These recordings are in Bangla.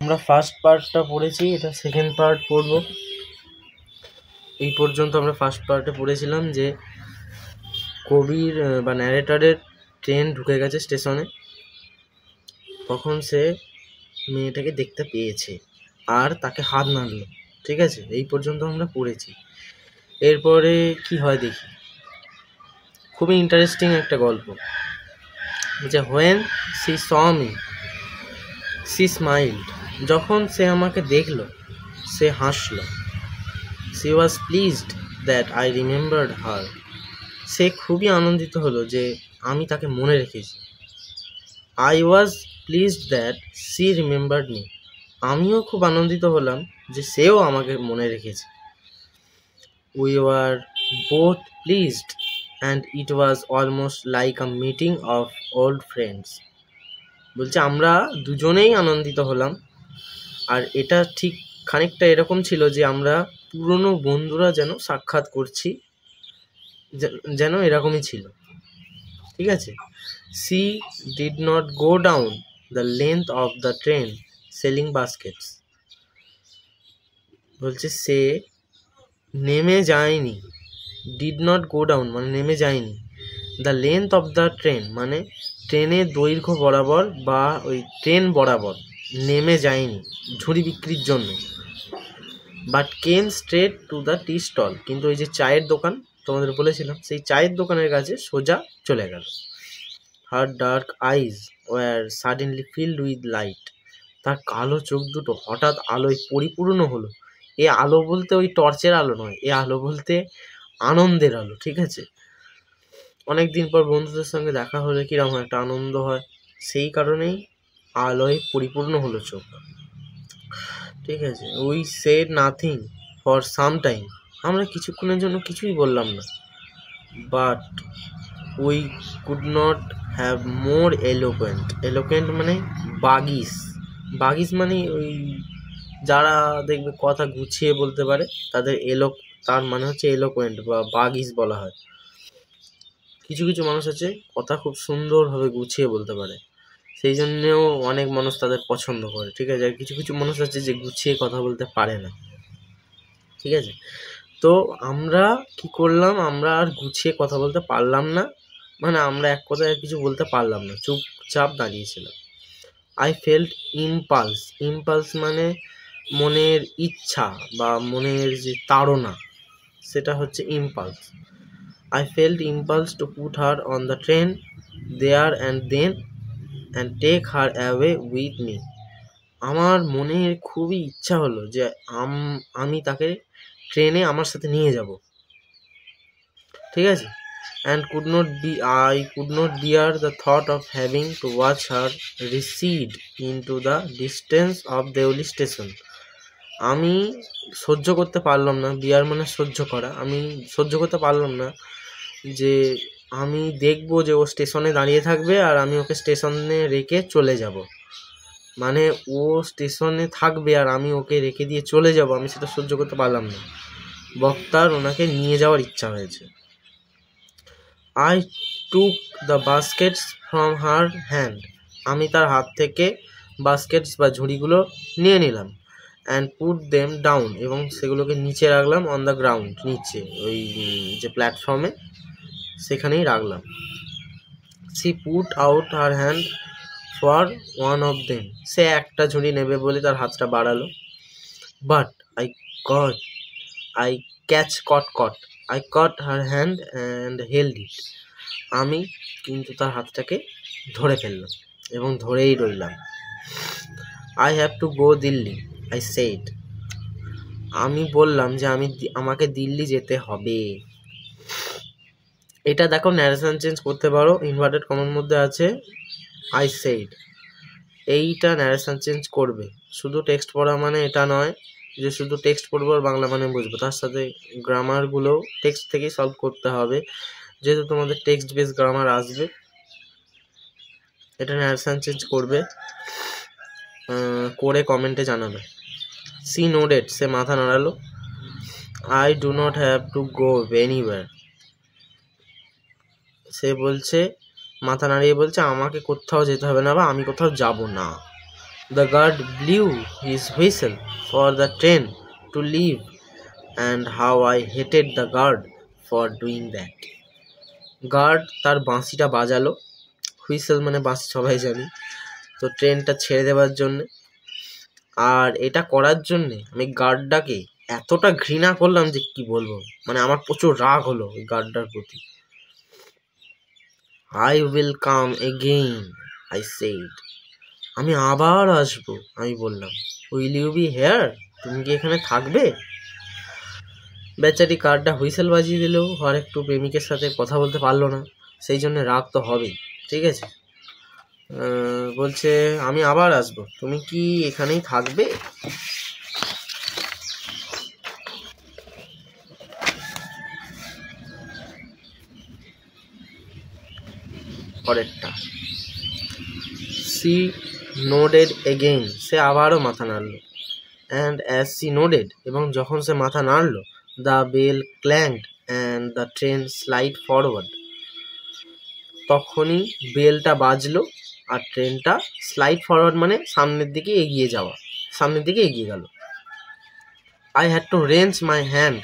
আমরা ফার্স্ট পার্টটা পড়েছি, এটা সেকেন্ড পার্ট পড়ব। এই পর্যন্ত আমরা ফার্স্ট পার্টে পড়েছিলাম যে কবির বা ন্যারেটরের ট্রেন ঢুকে গেছে স্টেশনে, তখন সে মেয়েটাকে দেখতে পেয়েছে আর তাকে হাত নাড়ল। ঠিক আছে, এই পর্যন্ত আমরা পড়েছি। এরপরে কি হয় দেখি। খুবই ইন্টারেস্টিং একটা গল্প যে when she saw me she smiled, যখন সে আমাকে দেখল সে হাসল। She was pleased that I remembered her, সে খুবই আনন্দিত হলো যে আমি তাকে মনে রেখেছি। I was pleased that she remembered me, আমিও খুব আনন্দিত হলাম যে সেও আমাকে মনে রেখেছে। We were both pleased and it was almost like a meeting of old friends, বলছে আমরা দুজনেই আনন্দিত হলাম আর এটা ঠিক খানিকটা এরকম ছিল যে আমরা পুরনো বন্ধুরা যেন সাক্ষাৎ করছি, যেন এরকমই ছিল। ঠিক আছে। C did not go down the length of the train selling baskets, বলছে সে নেমে যায়নি। ডিড নট গো ডাউন মানে নেমে যায়নি, the length of the train মানে ট্রেনের দৈর্ঘ্য বরাবর বা ওই ট্রেন বরাবর নেমে যায়নি ঝুড়ি বিক্রির জন্য। But came straight to the tea stall, কিন্তু ওই যে চায়ের দোকান তোমাদের বলেছিলাম সেই চায়ের দোকানের কাছে সোজা চলে গেল। Her dark eyes were suddenly filled with light, তার কালো চোখ দুটো হঠাৎ আলোয় পরিপূর্ণ হলো। এ আলো বলতে ওই টর্চের আলো নয়, এ আলো বলতে আনন্দের আলো। ঠিক আছে, অনেক দিন পর বন্ধুদের সঙ্গে দেখা হলে কিরকম একটা আনন্দ হয়, সেই কারণেই আলোয় পরিপূর্ণ হলো চোখ। ঠিক আছে। We sat nothing for some time, আমরা কিছুক্ষণের জন্য কিছুই বললাম না। But we could not have more eloquent, eloquent মানে বাগিস, বাগিস মানে ওই যারা দেখবে কথা গুছিয়ে বলতে পারে তাদের তার মানে হচ্ছে এলোকুয়েন্ট বা বাগিস বলা হয়। কিছু কিছু মানুষ আছে কথা খুব সুন্দরভাবে গুছিয়ে বলতে পারে, সেই জন্যেও অনেক মানুষ তাদের পছন্দ করে। ঠিক আছে, আর কিছু কিছু মানুষ আছে যে গুছিয়ে কথা বলতে পারে না। ঠিক আছে, তো আমরা কি করলাম, আমরা আর গুছিয়ে কথা বলতে পারলাম না, মানে আমরা এক কথায় আর কিছু বলতে পারলাম না, চুপচাপ দাঁড়িয়েছিলাম। আই ফেল্ট ইম্পালস, ইম্পালস মানে মনের ইচ্ছা বা মনের যে তাড়না, সেটা হচ্ছে impulse. I felt impulse to put her on the train there and then and take her away with me. আমার মনের খুবই ইচ্ছা হলো যে আমি তাকে ট্রেনে আমার সাথে নিয়ে যাব। ঠিক আছে, and I could not bear the thought of having to watch her recede into the distance of Deoli station. আমি সহ্য করতে পারলাম না, বিয়ার মানে সহ্য করা, আমি সহ্য করতে পারলাম না যে আমি দেখবো যে ও স্টেশনে দাঁড়িয়ে থাকবে আর আমি ওকে স্টেশনে রেখে চলে যাব, মানে ও স্টেশনে থাকবে আর আমি ওকে রেখে দিয়ে চলে যাব, আমি সেটা সহ্য করতে পারলাম না। বক্তার ওনাকে নিয়ে যাওয়ার ইচ্ছা হয়েছে। I took the baskets from her hand, আমি তার হাত থেকে বাস্কেটস বা ঝুড়িগুলো নিয়ে নিলাম। অ্যান্ড পুট দেম ডাউন, এবং সেগুলোকে নিচে রাখলাম। অন দ্য গ্রাউন্ড, নিচে ওই যে প্ল্যাটফর্মে সেখানেই রাখলাম। She put out her hand for one of them, সে একটা ঝুড়ি নেবে বলে তার হাতটা বাড়ালো। But I catch caught her hand and held it, আমি কিন্তু তার হাতটাকে ধরে ফেললাম এবং ধরেই রইলাম। I have to go Delhi, I said, আমি বললাম যে আমাকে দিল্লি যেতে হবে। এটা দেখো ন্যারেশন চেঞ্জ করতে পারো, ইনভার্টেড কমার মধ্যে আছে আই সেড, এইটা ন্যারেশন চেঞ্জ করবে। শুধু টেক্সট পড়া মানে এটা নয় যে শুধু টেক্সট পড়বো আর বাংলা মানে বুঝবো, তার সাথে গ্রামারগুলো টেক্সট থেকেই সলভ করতে হবে, যেহেতু তোমাদের টেক্সট বেস গ্রামার আসবে। এটা ন্যারেশন চেঞ্জ করবে, করে কমেন্টে জানাবে। সি নোডেড, সে মাথা নাড়ালো। I do not have to go anywhere, সে বলছে মাথা নাড়িয়ে বলছে আমাকে কোথাও যেতে হবে না বা আমি কোথাও যাব না। The guard blew his whistle for the train to leave, and how I hated the guard for doing that. Guard তার বাঁশিটা বাজালো, হুইসেল মানে বাঁশি সবাই জানি, তো ট্রেনটা ছেড়ে দেওয়ার জন্যে। আর এটা করার জন্যে আমি গার্ডটাকে এতটা ঘৃণা করলাম যে কি বলবো, মানে আমার প্রচুর রাগ হলো ওই গার্ডটার প্রতি। I will come again, I said. আমি আবার আসবো, আমি বললাম। Will you be here? তুমি কি এখানে থাকবে? বেচারি কারটা হুইসেল বাজিয়ে দিলেও আর একটু প্রেমিকের সাথে কথা বলতে পারলো না, সেই জন্য রাগ তো হবেই, ঠিক আছে। বলছে আমি আবার আসবো, তুমি কি এখানেই থাকবে? পরেরটা, সি নোডেড এগেইন, সে আবারও মাথা নাড়লো। অ্যান্ড অ্যাজ সি নোডেড, এবং যখন সে মাথা নাড়লো, the bell clanged and the train slide forward, তখনই বেলটা বাজলো আর ট্রেনটা স্লাইড ফরওয়ার্ড মানে সামনের দিকে এগিয়ে যাওয়া, সামনের দিকে এগিয়ে গেল। I had to wrench my hand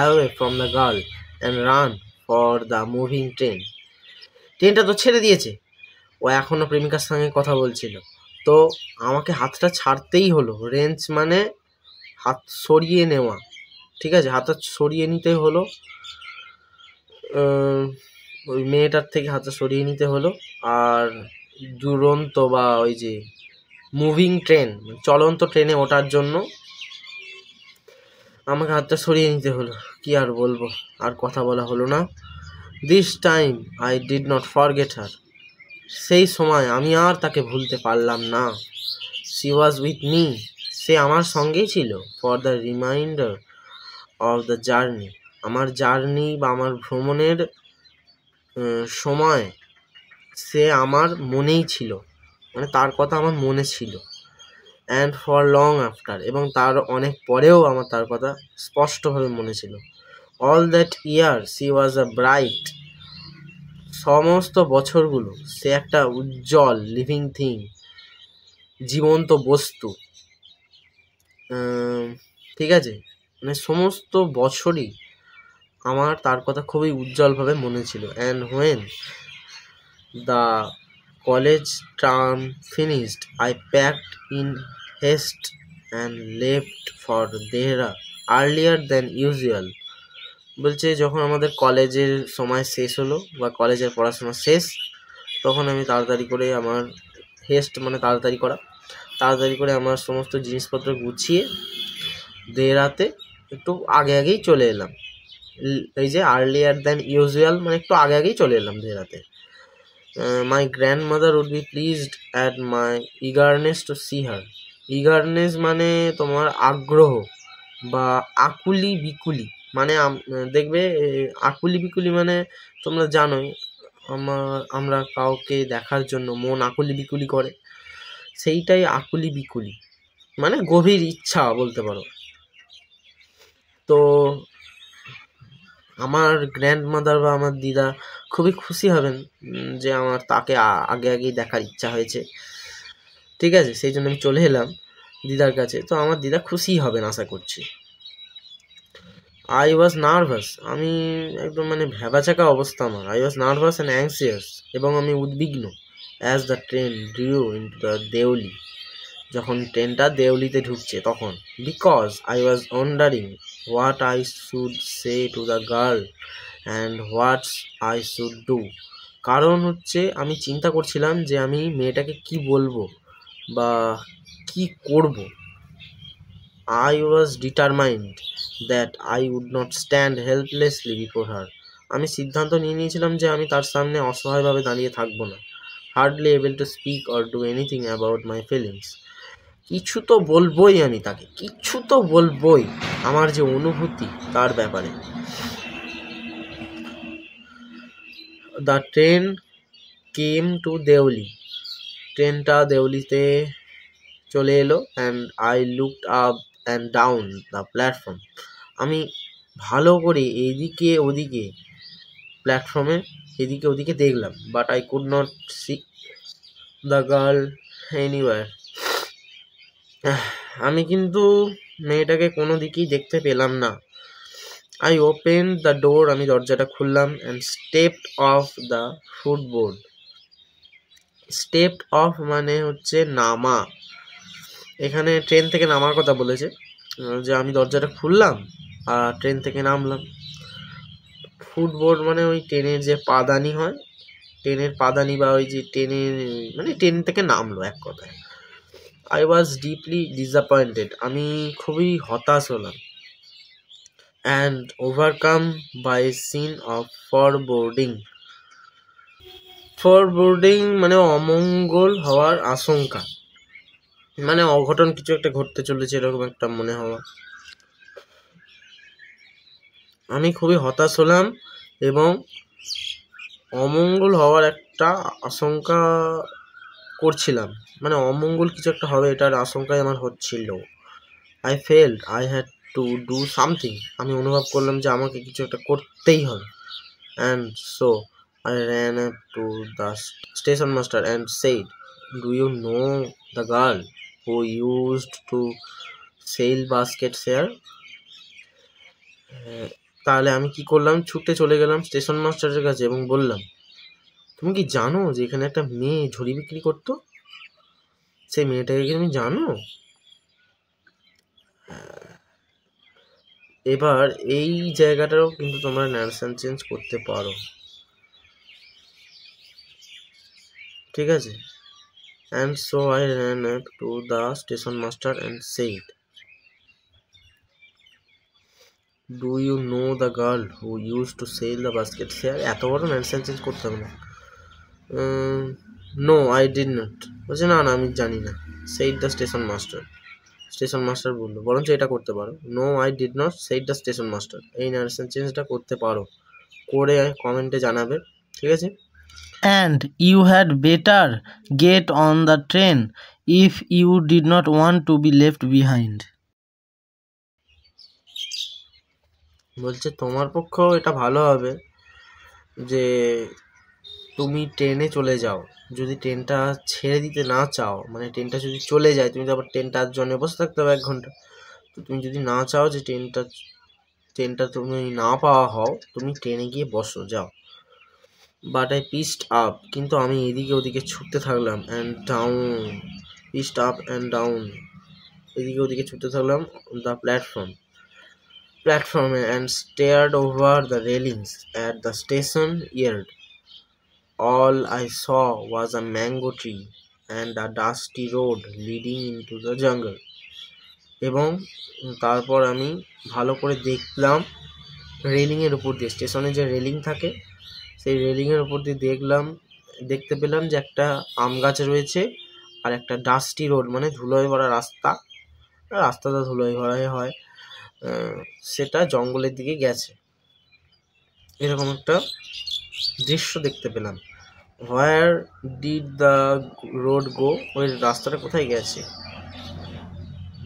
away from the girl and run for the moving train. ট্রেনটা তো ছেড়ে দিয়েছে, ও এখনও প্রেমিকার সঙ্গে কথা বলছিল, তো আমাকে হাতটা ছাড়তেই হলো। রেঞ্চ মানে হাত সরিয়ে নেওয়া, ঠিক আছে, হাতটা সরিয়ে নিতে হলো, ওই মেয়েটার থেকে হাতটা সরিয়ে নিতে হলো। আর দুরন্ত বা ওই যে মুভিং ট্রেন, চলন্ত ট্রেনে ওঠার জন্য আমাকে হাতটা সরিয়ে নিতে হলো। কি আর বলবো, আর কথা বলা হলো না। This time I did not forget her, সেই সময় আমি আর তাকে ভুলতে পারলাম না। শি ওয়াজ উইথ মি, সে আমার সঙ্গেই ছিল। For the reminder of the journey, আমার জার্নি বা আমার ভ্রমণের সময় সে আমার মনেই ছিল, মানে তার কথা আমার মনে ছিল। অ্যান্ড ফর লং আফটার, এবং তার অনেক পরেও আমার তার কথা স্পষ্টভাবে মনে ছিল। All that year she was a bright, সমস্ত বছরগুলো সে একটা উজ্জ্বল লিভিং থিং, জীবন্ত বস্তু, ঠিক আছে, মানে সমস্ত বছরই আমার তার কথা খুবই উজ্জ্বলভাবে মনে ছিল। And when the college term finished I packed in heist and left for Dehra earlier than usual. বলছে যখন আমাদের কলেজের সময় শেষ হলো বা কলেজের পড়াশোনা শেষ, তখন আমি তাড়াতাড়ি করে আমার হেস্ট মানে তাড়াতাড়ি করা, তাড়াতাড়ি করে আমার সমস্ত জিনিসপত্র গুছিয়ে দেহরাতে একটু আগে আগেই চলে এলাম। এই যে আর্লিয়ার দ্যান ইউজুয়াল মানে একটু আগে আগেই চলে এলাম দেহরাতে। My grandmother would be pleased at my eagerness to see her. Eagerness মানে তোমার আগ্রহ বা আকুলি বিকুলি, মানে দেখবে আকুলি বিকুলি মানে তোমরা জানোই, আমরা কাউকে দেখার জন্য মন আকুলি বিকুলি করে, সেইটাই আকুলি বিকুলি মানে গভীর ইচ্ছা বলতে পারো। তো আমার গ্র্যান্ডমাদার বা আমার দিদা খুবই খুশি হবেন যে আমার তাকে আগে আগেই দেখার ইচ্ছা হয়েছে, ঠিক আছে, সেই জন্য আমি চলে এলাম দিদার কাছে। তো আমার দিদা খুশি হবেন আশা করছি। আই ওয়াজ নার্ভাস, আমি একদম মানে ভ্যাবাচাকা অবস্থা আমার। I was nervous and anxious, এবং আমি উদ্বিগ্ন। As the train drew into the Deoli, যখন ট্রেনটা দেউলিতে ঢুকছে তখন। Because I was wondering what I should say to the girl and what's I should do, কারণ হচ্ছে আমি চিন্তা করছিলাম যে আমি মেয়েটাকে কি বলবো বা কি করব। I was determined that I would not stand helplessly before her. আমি সিদ্ধান্ত নিয়ে নিয়েছিলাম যে আমি তার সামনে অসহায়ভাবে দাঁড়িয়ে থাকবো না। Hardly able to speak or do anything about my feelings. কিছু তো বলবোই আমি তাকে, কিছু তো বলবোই আমার যে অনুভূতি তার ব্যাপারে। The train came to Deuli, ট্রেনটা দেউলিতে চলে এলো। And I looked up and down the platform, আমি ভালো করে এদিকে ওদিকে প্ল্যাটফর্মে এদিকে ওদিকে দেখলাম। But I could not C the girl anywhere, আমি কিন্তু মেয়েটাকে কোনো দিকেই দেখতে পেলাম না। আই ওপেন দ্য ডোর, আমি দরজাটা খুললাম, and stepped of the ফুটবোর্ড। Stepped of মানে হচ্ছে নামা। এখানে ট্রেন থেকে নামার কথা বলেছে, যে আমি দরজাটা খুললাম আর ট্রেন থেকে নামলাম। ফুটবোর্ড মানে ওই ট্রেনের যে পাদানি হয়, ট্রেনের পাদানি বা ওই যে ট্রেনের মানে ট্রেন থেকে নামলো এক কথায়। আই ওয়াজ ডিপলি ডিসঅ্যাপয়েন্টেড, আমি খুবই হতাশ হলাম। And overcome by scene of foreboding. Foreboding মানে অমঙ্গল হওয়ার আশঙ্কা, মানে অঘটন কিছু একটা ঘটতে চলেছে এরকম একটা মনে হওয়া। আমি খুবই হতাশ হলাম এবং অমঙ্গল হওয়ার একটা আশঙ্কা করছিলাম, মানে অমঙ্গল কিছু একটা হবে এটার আশঙ্কায় আমার হচ্ছিল। I felt I had to do something, আমি অনুভব করলাম যে আমাকে কিছু একটা করতেই হবে। And so I ran up to the station master and said, "Do you know the girl who used to sell baskets here?" তাহলে আমি কি করলাম, ছুটে চলে গেলাম স্টেশন মাস্টারের কাছে এবং বললাম, তুমি কি জানো যে এখানে একটা মেয়ে ঝুড়ি বিক্রি করতো? সেই মেয়েটাকে কি তুমি জানো? এবার এই জায়গাটাও কিন্তু তোমরা ন্যারেশন চেঞ্জ করতে পারো, ঠিক আছে? And so I ran up to the station master and said, "Do you know the girl who used to sell the baskets here?" এত বড় ন্যারেশন চেঞ্জ করতে হবে না। নো আই ডিড নট, বলছে না না আমি জানি না। said the station master, station master বললো, বরঞ্চ এটা করতে পারো, no I did not said the station master, এই ন্যারেশন চেঞ্জটা করতে পারো, করে কমেন্টে জানাবে, ঠিক আছে? And you had better get on the train if you did not want to be left behind. বলছে তোমার পক্ষেও এটা ভালো হবে যে তুমি ট্রেনে চলে যাও, যদি ট্রেনটা ছেড়ে দিতে না চাও, মানে ট্রেনটা যদি চলে যায়, তুমি তো আবার ট্রেনটার জন্য বসে থাকতে হবে 1 ঘন্টা। তো তুমি যদি না চাও যে ট্রেনটা তুমি না পাওয়া হও, তুমি ট্রেনে গিয়ে বসো, যাও। বাট আই পিসড আপ, কিন্তু আমি এদিকে ওদিকে ছুটতে থাকলাম, and down, pissed up and down, এদিকে ওদিকে ছুটতে থাকলাম দ্য প্ল্যাটফর্মে and stared over the railings at the station yard. All I saw was a mango tree and a dusty road leading into the jungle. এবং তারপর আমি ভালো করে দেখলাম রেলিংয়ের উপর দিয়ে, স্টেশনে যে রেলিং থাকে সেই রেলিংয়ের উপর দিয়ে দেখতে পেলাম যে একটা আম গাছ রয়েছে আর একটা ডাস্টি রোড মানে ধুলোয় ভরা রাস্তাটা ধুলোয় ভরাই হয়, সেটা জঙ্গলের দিকে গেছে, এরকম একটা দৃশ্য দেখতে পেলাম। Where did the road go? ওই রাস্তাটা কোথায় গেছে?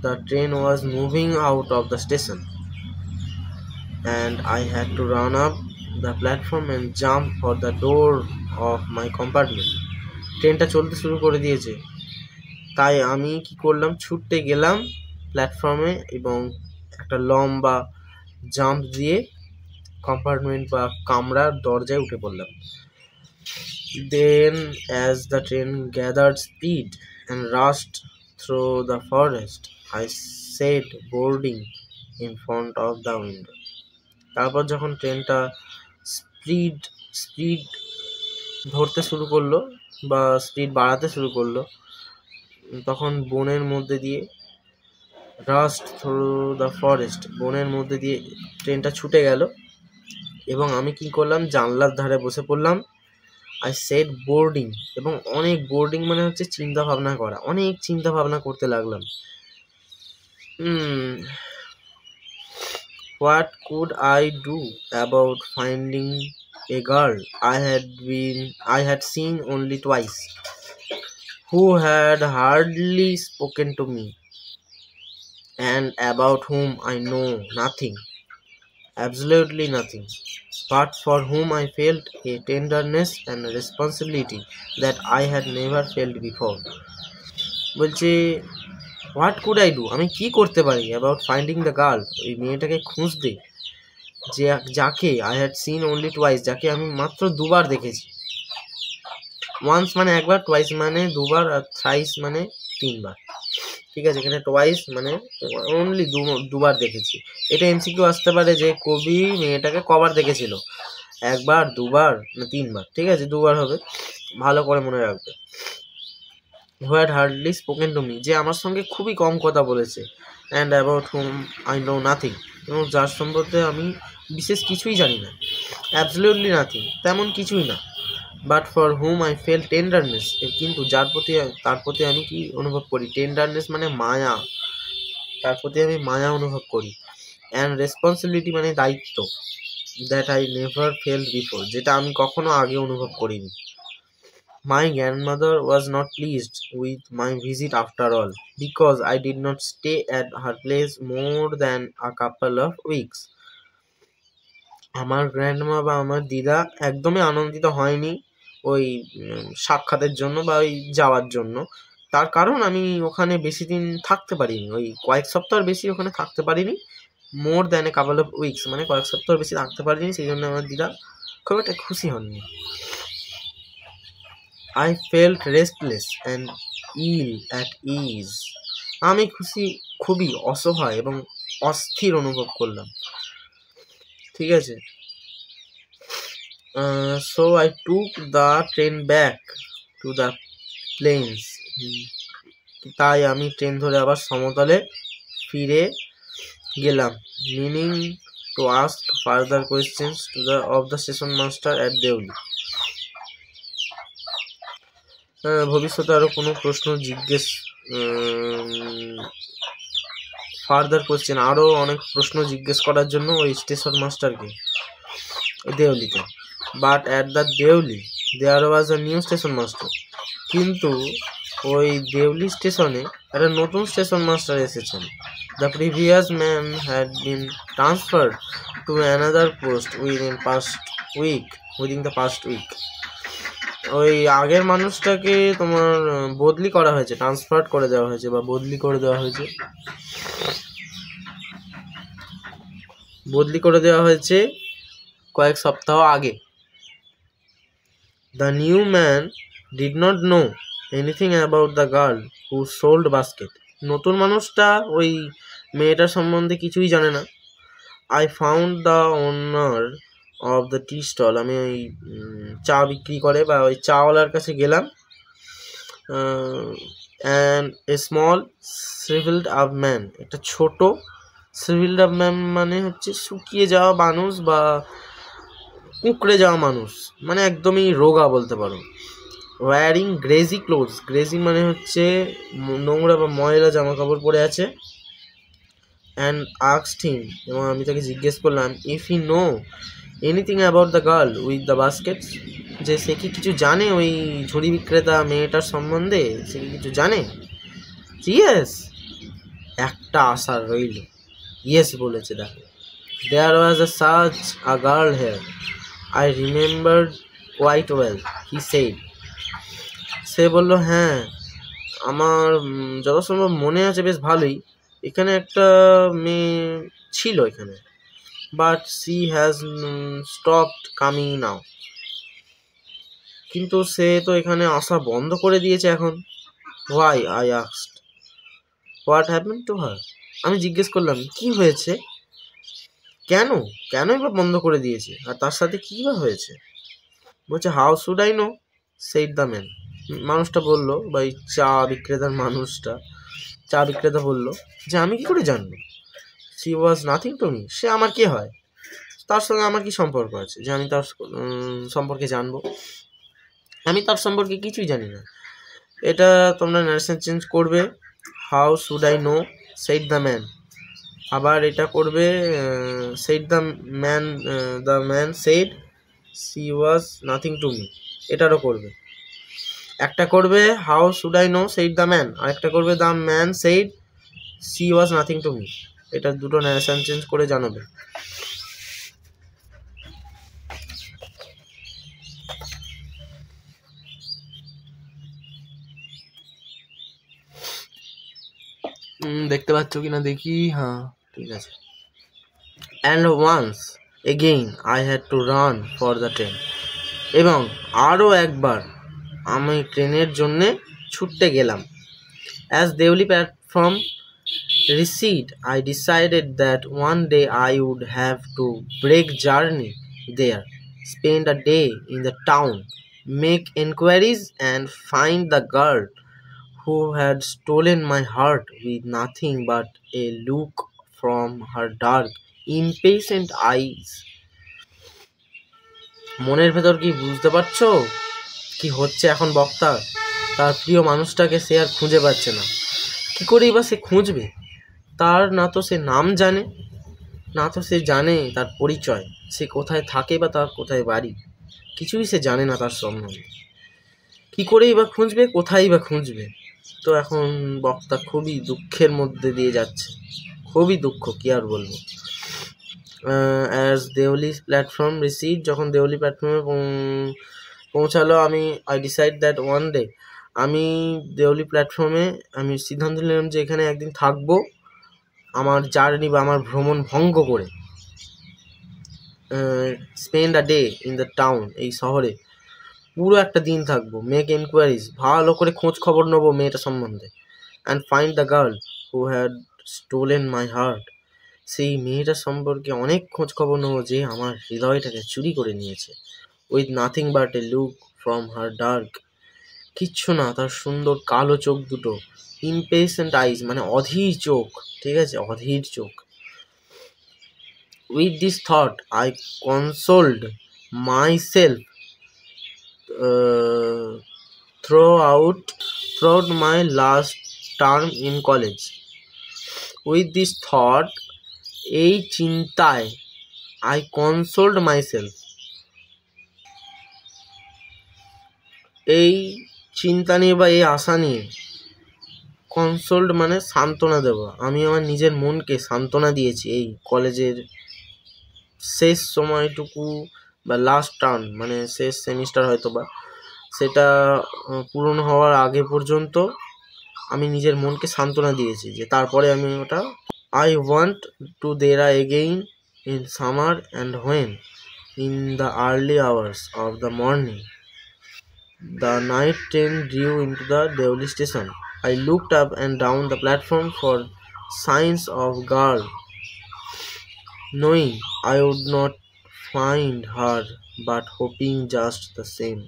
The train was moving out of the station and I had to run up the platform and jump for the door of my compartment. ট্রেনটা চলতে শুরু করে দিয়েছে, তাই আমি কি করলাম, ছুটতে গেলাম প্ল্যাটফর্মে এবং একটা লম্বা জাম্প দিয়ে কম্পার্টমেন্ট বা কামরার দরজায় উঠে পড়লাম। Then, as the train gathered speed and rushed through the forest, I sat boarding in front of the window. তারপর যখন ট্রেনটা স্পিড ধরতে শুরু করলো বা স্পিড বাড়াতে শুরু করলো, তখন বনের মধ্যে দিয়ে রাস্ট থ্রু দ্য ফরেস্ট, বনের মধ্যে দিয়ে ট্রেনটা ছুটে গেল এবং আমি কি করলাম, জানলার ধারে বসে পড়লাম। আই সেড বোর্ডিং, এবং অনেক বোর্ডিং মানে হচ্ছে চিন্তা ভাবনা করা, অনেক চিন্তা ভাবনা করতে লাগলাম। What could I do about finding a girl I had seen only twice, who had hardly spoken to me, and about whom I know nothing, absolutely nothing, but for whom I felt a tenderness and a responsibility that I had never felt before. বলছে হোয়াট কুড আই ডু, আমি কি করতে পারি, অ্যাবাউট ফাইন্ডিং দ্য গার্ল, ওই মেয়েটাকে খুঁজতে, যে যাকে I had seen only twice, যাকে আমি মাত্র দুবার দেখেছি। ওয়ান্স মানে একবার, টুয়াইস মানে দুবার, আর থ্রাইস মানে তিনবার। ঠিক আছে, এখানে টুয়াইস মানে অনলি দুবার দেখেছি। এটা এমসিকিউ আসতে পারে যে কবি মেয়েটাকে কবার দেখেছিল, একবার, দুবার না তিনবার। ঠিক আছে, দুবার হবে, ভালো করে মনে রাখবে। Who had hardly spoken to me, যে আমার সঙ্গে খুবই কম কথা বলেছে। And about hmm I know nothing, এবং যার সম্বন্ধে আমি বিশেষ কিছুই জানি না। অ্যাবসলিউটলি নাথিং, তেমন কিছুই না। But for hmm I fail tenderness, কিন্তু তার প্রতি আমি কি অনুভব করি, টেন্ডারনেস মানে মায়া, তার প্রতি আমি মায়া অনুভব করি। অ্যান্ড রেসপন্সিবিলিটি মানে দায়িত্ব, that I never felt before, যেটা আমি কখনো আগে অনুভব করিনি। My grandmother was not pleased with my visit after all, because I did not stay at her place more than a couple of weeks. আমার গ্র্যান্ডমা বা আমার দিদা একদমই আনন্দিত হয়নি ওই সাক্ষাতের জন্য বা ওই যাওয়ার জন্য। তার কারণ আমি ওখানে বেশি দিন থাকতে পারিনি, ওই কয়েক সপ্তাহ বেশি ওখানে থাকতে পারিনি। More than a couple of weeks মানে কয়েক সপ্তাহ বেশি থাকতে পারিনি, সেই জন্য আমার দিদা খুব একটা খুশি হননি। I felt restless and ill at ease. আমি খুবই অসহায় এবং অস্থির অনুভব করলাম। ঠিক আছে, so I took the train back to the plains. তাই আমি ট্রেন ধরে আবার সমতলে ফিরে গেলাম। Meaning to ask further questions to the station master at Deoli. ভবিষ্যতে আরও কোনো প্রশ্ন ফার্দার কোয়েশ্চেন, আরও অনেক প্রশ্ন জিজ্ঞেস করার জন্য ওই স্টেশন মাস্টারকে দেউলিতে। But at the Deoli there was a new station master, কিন্তু ওই দেউলি স্টেশনে একটা নতুন স্টেশন মাস্টার এসেছেন। The previous man had been transferred to another post within the past week. ওই আগের মানুষটাকে তোমার বদলি করা হয়েছে, ট্রান্সফার করে দেওয়া হয়েছে বা বদলি করে দেওয়া হয়েছে কয়েক সপ্তাহ আগে। The new man did not know anything about the girl who sold basket, নতুন মানুষটা ওই মেয়েটার সম্বন্ধে কিছুই জানে না। I found the owner of the tea stall, আমি ওই চা বিক্রি করে বা ওই চাওয়ালার কাছে গেলাম। And a small শ্রিভেলড up man, একটা ছোট শ্রিভেলড আপ ম্যান মানে হচ্ছে শুকিয়ে যাওয়া মানুষ বা কুঁকড়ে যাওয়া মানুষ, মানে একদমই রোগা বলতে পারো। ওয়ারিং গ্রেজি ক্লোথস, গ্রেজি মানে হচ্ছে নোংরা বা ময়লা জামা কাপড় পরে আছে। অ্যান্ড আস্কড হিম, এবং আমি তাকে জিজ্ঞেস করলাম if he know anything about the girl with the Vazquez, যে সে কি কিছু জানে ওই ঝুড়ি বিক্রেতা মেয়েটার সম্বন্ধে, সে কি কিছু জানে। ইয়েস, একটা আশা রইল, ইয়েস বলেছে। দেখো, there was a such a girl here, I remembered quite well, he said. সে বলল হ্যাঁ, আমার যথাসম্ভব মনে আছে বেশ ভালোই, এখানে একটা মেয়ে ছিল এখানে। But she has stopped coming now, কিন্তু সে তো এখানে আসা বন্ধ করে দিয়েছে এখন। Why, I asked. What happened to her, আমি জিজ্ঞেস করলাম কি হয়েছে, কেনই বা বন্ধ করে দিয়েছে, আর তার সাথে কী বা হয়েছে। বলছে how should I know, said the man, মানুষটা বলল, বা এই চা বিক্রেতা বলল যে আমি কি করে জানবো। She was nothing to me, সে আমার কে হয়, তার সঙ্গে আমার কি সম্পর্ক আছে যে আমি তার সম্পর্কে জানবো, আমি তার সম্পর্কে কিছুই জানি না। এটা তোমরা নারেশন চেঞ্জ করবে, how should I know said the man, আবার এটা করবে said the man said she was nothing to me, এটারও করবে। একটা করবে how should I know said the man, আর একটা করবে the man said she was nothing to me. এটা দুটো নারেশন চেঞ্জ করে জানাবে। দেখতে পাচ্ছ কিনা দেখি, হ্যাঁ ঠিক আছে। And once again I had to run for the train, এবং আরও একবার আমি ট্রেনের জন্যে ছুটতে গেলাম। As Deoli platform recede, I decided that one day I would have to break journey there, spend a day in the town, make enquiries, and find the girl who had stolen my heart with nothing but a look from her dark, impatient eyes. মনের ভেতর কি বুঝতে পারছো কি হচ্ছে এখন বক্তা? তার প্রিয় মানুষটাকে সে আর খুঁজে পাচ্ছে না। কি করেই বা সে খুঁজবে? তার না তো সে নাম জানে, না তো সে জানে তার পরিচয়, সে কোথায় থাকে বা তার কোথায় বাড়ি, কিছুই সে জানে না তার সম্বন্ধে। কী করেই বা খুঁজবে, কোথায় বা খুঁজবে? তো এখন বক্তা খুবই দুঃখের মধ্যে দিয়ে যাচ্ছে, খুবই দুঃখ, কী আর বলবো। অ্যাজ দেওলি প্ল্যাটফর্ম রিসিভ, যখন দেওলি প্ল্যাটফর্মে পৌঁছালো, I decide that one day, আমি দেওলি প্ল্যাটফর্মে আমি সিদ্ধান্ত নিলাম যে এখানে একদিন থাকবো, আমার জার্নি বা আমার ভ্রমণ ভঙ্গ করে। Spend a day in the town, এই শহরে পুরো একটা দিন থাকবো। মেক এনকোয়ারিজ, ভালো করে খোঁজ খবর নেবো মেয়েটা সম্বন্ধে। And find the girl who had stolen my heart, সেই মেয়েটার সম্পর্কে অনেক খোঁজ খবর নেবো যে আমার হৃদয়টাকে চুরি করে নিয়েছে। With nothing but A look from her dark, কিচ্ছু না, তার সুন্দর কালো চোখ দুটো, ইমপেশেন্ট আইজ, মানে অধীর চোখ, ঠিক আছে, অধীর চোখ। With this thought I consoled myself throughout my last term in college. With this thought, এই চিন্তায়, I consoled myself, এই চিন্তা নিয়ে বা এই আশা নিয়ে, কনসোল্ড মানে সান্ত্বনা দেওয়া, আমি আমার নিজের মনকে সান্ত্বনা দিয়েছি এই কলেজের শেষ সময়টুকু বা লাস্ট টার্ম, মানে শেষ সেমিস্টার হয়তো বা, সেটা পূরণ হওয়ার আগে পর্যন্ত আমি নিজের মনকে সান্ত্বনা দিয়েছি যে তারপরে আমি ওটা। I want to there again in summer and when in the early hours of the morning the night train due into the Deoli station, I looked up and down the platform for signs of girl, knowing I would not find her, but hoping just the same.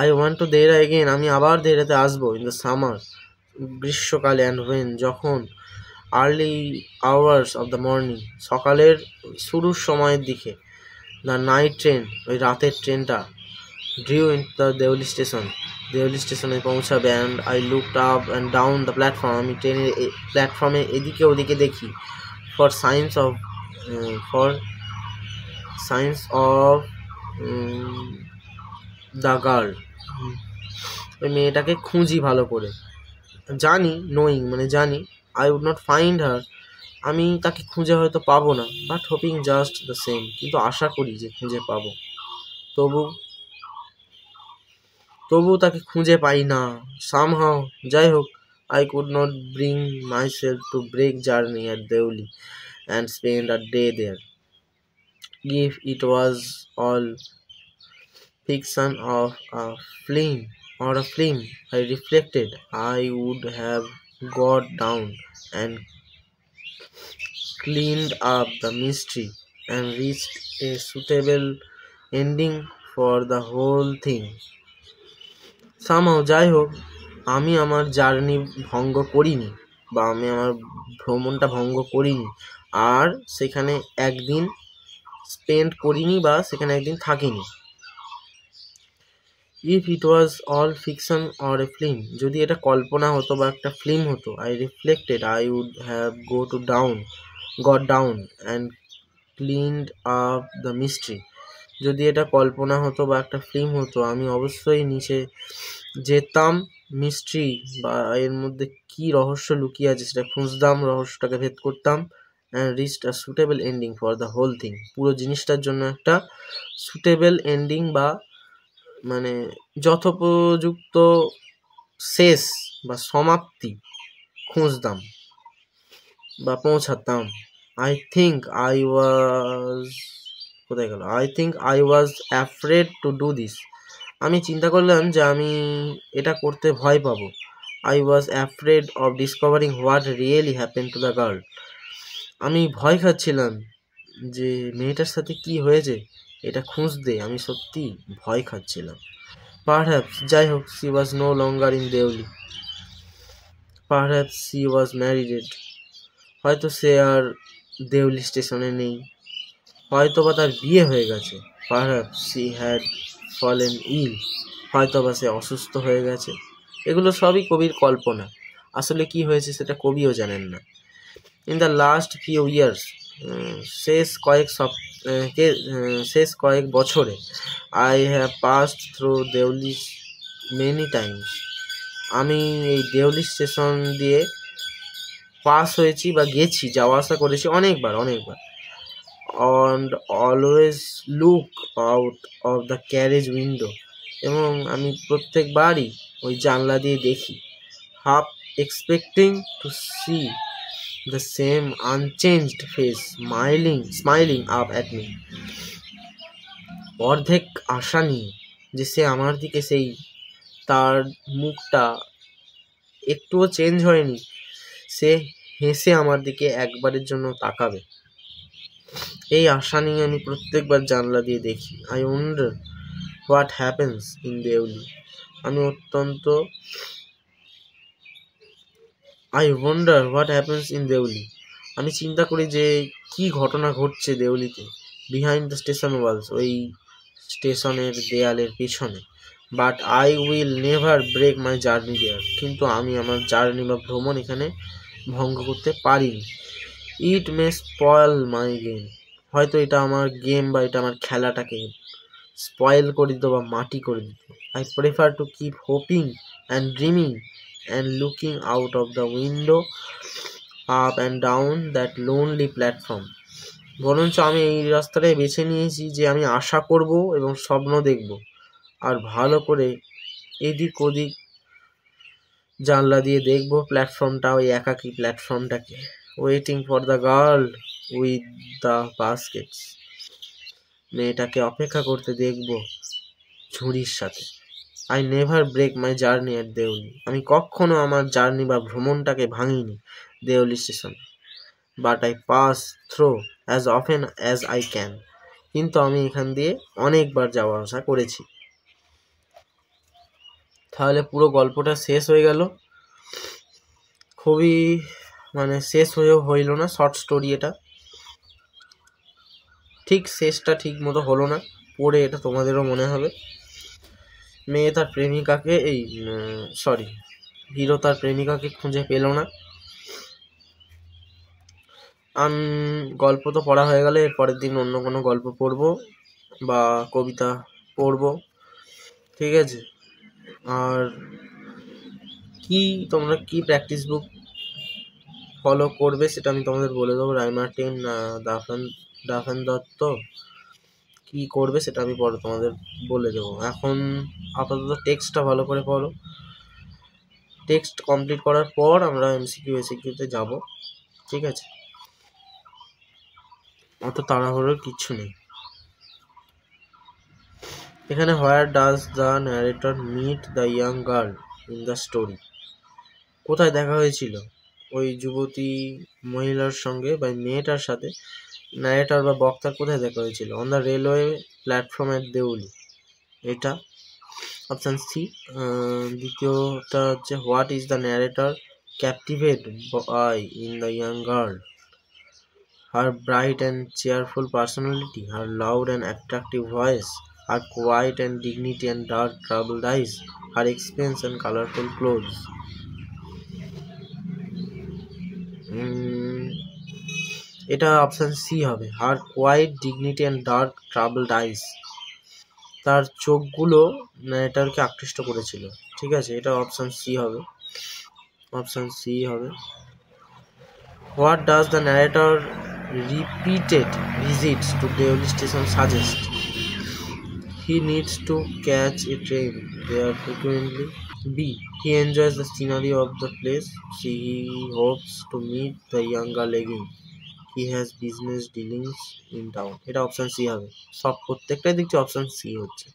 I want to there again, আমি আবার দেরাতে আসবো, in the summer, গ্রীষ্মকালে, and when, যখন, early hours of the morning, সকালের শুরুর সময়ের দিকে, the night train, ওই রাতের ট্রেনটা, drew into the Deoli station, Deoli স্টেশনে পৌঁছাবে। And I looked up and down the platform, আমি ট্রেনের প্ল্যাটফর্মে এদিকে ওদিকে দেখি, for signs of the girl, ওই মেয়েটাকে খুঁজি ভালো করে। জানি, নোয়িং মানে জানি, I would not find her, আমি তাকে খুঁজে হয়তো পাবো না, but hoping just the same, কিন্তু আশা করি যে খুঁজে পাবো। তবু তাকে খুঁজে পাই না। সামহাও, যাই হোক, I could not bring myself to break journey at Deoli and spend a day there. If it was all fiction of a film, I reflected, I would have got down and cleaned up the mystery and reached a suitable ending for the whole thing. Somehow, যাই হোক, আমি আমার জার্নি ভঙ্গ করিনি, বা আমি আমার ভ্রমণটা ভঙ্গ করিনি, আর সেখানে একদিন স্পেন্ড করিনি, বা সেখানে একদিন থাকিনি। If it was all fiction or a film, যদি এটা কল্পনা হতো বা একটা ফিল্ম হতো, I reflected, I would have got down and cleaned up the mystery, যদি এটা কল্পনা হতো বা একটা ফিল্ম হতো, আমি অবশ্যই নিচে যেতাম, মিস্ট্রি বা এর মধ্যে কি রহস্য লুকিয়ে আছে সেটা খুঁজতাম, রহস্যটাকে ভেদ করতাম, and reached a suitable ending for the whole thing, পুরো জিনিসটার জন্য একটা সুটেবল এন্ডিং বা মানে যথোপযুক্ত শেষ বা সমাপ্তি খুঁজতাম বা পৌঁছাতাম। I think I was afraid to do this. আমি চিন্তা করলাম যে আমি এটা করতে ভয় পাবো। I was afraid of discovering what really happened to the girl. আমি ভয় খাচ্ছিলাম যে মেয়েটার সাথে কি হয়েছে এটা খুঁজতে আমি সত্যি ভয় খাচ্ছিলাম। Perhaps, যাই হোক, she was no longer in Deuli. Perhaps she was married. হয়তো সে আর দেউলি স্টেশনে নেই, হয়তো বা তার বিয়ে হয়ে গেছে। Perhaps she had fallen ill. হয়তো বা সে অসুস্থ হয়ে গেছে। এগুলো সবই কবির কল্পনা, আসলে কি হয়েছে সেটা কবিও জানেন না। In the last few years, শেষ কয়েক বছরে, I have passed through Deoli many times. আমি এই দেউলি স্টেশন দিয়ে পাস হয়েছি বা গেছি, যাওয়া আসা করেছি অনেকবার। And always look out of the carriage window, এবং আমি প্রত্যেকবারই ওই জানলা দিয়ে দেখি। Half expecting to see the same unchanged face smiling up at me. অর্ধেক আশা নিয়ে যে সে আমার দিকে সেই তার মুখটা একটুও চেঞ্জ হয়নি, সে হেসে আমার দিকে একবারের জন্য তাকাবে, এই আশা নিয়ে আমি প্রত্যেকবার জানলা দিয়ে দেখি। I wonder what happens in Deoli. আমি চিন্তা করি যে কি ঘটনা ঘটছে দেউলিতে। বিহাইন্ড দ্য স্টেশন ওয়ালস, ওই স্টেশনের দেয়ালের পেছনে। But I will never break my journey there, কিন্তু আমি আমার জার্নি বা ভ্রমণ এখানে ভঙ্গ করতে পারিনি। ইট মে স্পয়েল মাই গেম, হয়তো এটা আমার গেম বা এটা আমার খেলাটাকে স্পয়েল করে দিত বা মাটি করে দিত। I prefer to keep hoping and dreaming and looking out of the window up and down that lonely platform. বরঞ্চ আমি এই রাস্তাটাই বেছে নিয়েছি যে আমি আশা করব এবং স্বপ্ন দেখব, আর ভালো করে এদিক ওদিক জানলা দিয়ে দেখব প্ল্যাটফর্মটা, ওই একাকী প্ল্যাটফর্মটাকে। Waiting for the girl with the baskets, মেয়েটাকে অপেক্ষা করতে দেখব ঝুড়ির সাথে। I never break my journey at Deoli, আমি কখনো আমার জার্নি বা ভ্রমণটাকে ভাঙিনি দেউলি স্টেশনে। But I pass through as often as I can, কিন্তু আমি এখান দিয়ে অনেকবার যাওয়া আসা করেছি। তাহলে পুরো গল্পটা শেষ হয়ে গেল। খুবই শেষ হয়েও হইল না, শর্ট স্টোরি এটা। ঠিক শেষটা ঠিক মতো হলো না, পড়ে এটা তোমাদেরও মনে হবে। মেয়ে তার প্রেমিকাকে হিরো তার প্রেমিকাকে খুঁজে পেল না। গল্প তো পড়া হয়ে গেলে পরের দিন অন্য কোনো গল্প পড়বো বা কবিতা পড়বো, ঠিক আছে? আর তোমরা কি প্র্যাকটিস বুক ফলো করবে সেটা আমি তোমাদের বলে দেবো। রাইমার্টিন, দাফেন দত্ত কি করবে সেটা আমি পরে তোমাদের বলে দেবো। এখন আপাতত টেক্সটটা ভালো করে পড়ো। টেক্সট কমপ্লিট করার পর আমরা এমসিকিউতে যাব, ঠিক আছে? অত তাড়াহুড়োর কিচ্ছু নেই। এখানে where does the narrator meet the young girl in the story, কোথায় দেখা হয়েছিল ওই যুবতী মহিলার সঙ্গে বা মেয়েটার সাথে ন্যারেটর বা বক্তার কোথায় দেখা হয়েছিল? On the railway platform at Deoli, এটা অপশান সি। দ্বিতীয়টা হচ্ছে what is the narrator captivate by in the young girl? Her bright and cheerful personality, her loud and attractive voice, her quiet and dignity and dark troubled eyes, her expense and colorful clothes. এটা অপশান সি হবে, her quiet dignity and dark troubled eyes. তার চোখগুলো ন্যারেটরকে আকৃষ্ট করেছিল, ঠিক আছে? এটা অপশান সি হবে, অপশান সি হবে। What does the narrator repeated visits to Deoli station suggest? He needs to catch a train there frequently. B. He enjoys the scenery of the place. He hopes to meet the young girl again. He has business dealings in town. এটা অপশন সি হবে, সব প্রত্যেকটাই দেখছি অপশন সি হচ্ছে।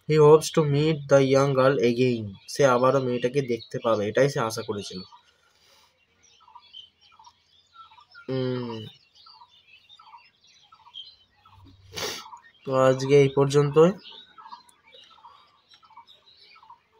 He hopes to meet the young girl again. সে আবারও মেয়েটাকে দেখতে পাবে, এটাই সে আশা করেছিল। তো আজকে এই পর্যন্তই।